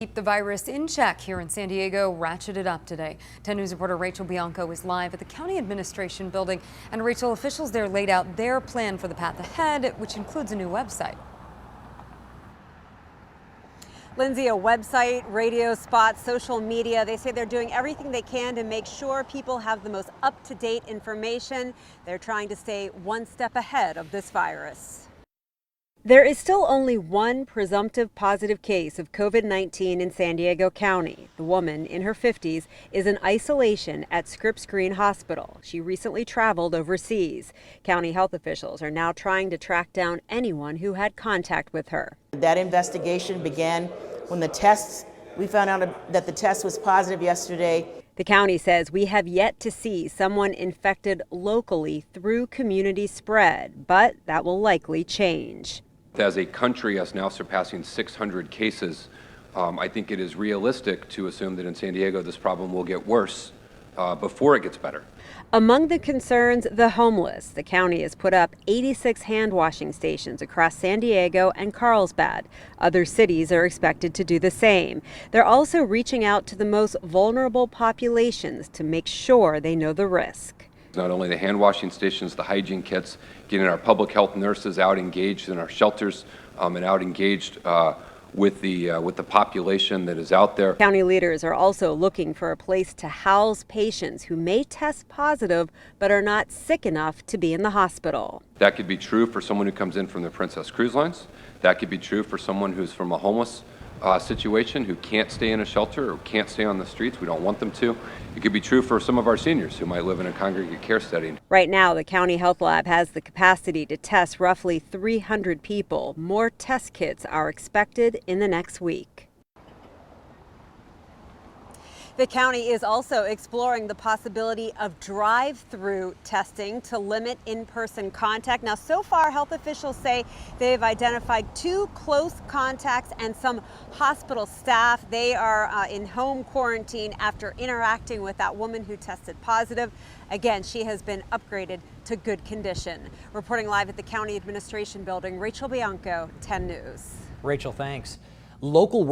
Keep the virus in check here in San Diego ratcheted up today. 10 News reporter Rachel Bianco is live at the county administration building. And Rachel, officials there laid out their plan for the path ahead, which includes a new website. Lindsay, a website, radio spots, social media, they say they're doing everything they can to make sure people have the most up-to-date information. They're trying to stay one step ahead of this virus. There is still only one presumptive positive case of COVID-19 in San Diego County. The woman, in her 50s, is in isolation at Scripps Green Hospital. She recently traveled overseas. County health officials are now trying to track down anyone who had contact with her. That investigation began when we found out that the test was positive yesterday. The county says we have yet to see someone infected locally through community spread, but that will likely change. As a country, us now surpassing 600 cases, I think it is realistic to assume that in San Diego this problem will get worse before it gets better. Among the concerns, the homeless. The county has put up 86 hand washing stations across San Diego and Carlsbad. Other cities are expected to do the same. They're also reaching out to the most vulnerable populations to make sure they know the risk. Not only the hand washing stations, the hygiene kits, getting our public health nurses out engaged in our shelters and out engaged with the population that is out there. County leaders are also looking for a place to house patients who may test positive but are not sick enough to be in the hospital. That could be true for someone who comes in from the Princess Cruise Lines. That could be true for someone who's from a homeless situation who can't stay in a shelter or can't stay on the streets. We don't want them to. It could be true for some of our seniors who might live in a congregate care setting. Right now, the county health lab has the capacity to test roughly 300 people. More test kits are expected in the next week. The county is also exploring the possibility of drive-through testing to limit in-person contact. Now, so far, health officials say they've identified 2 close contacts and some hospital staff. They are in home quarantine after interacting with that woman who tested positive. Again, she has been upgraded to good condition. Reporting live at the county administration building, Rachel Bianco, 10 News. Rachel, thanks. Local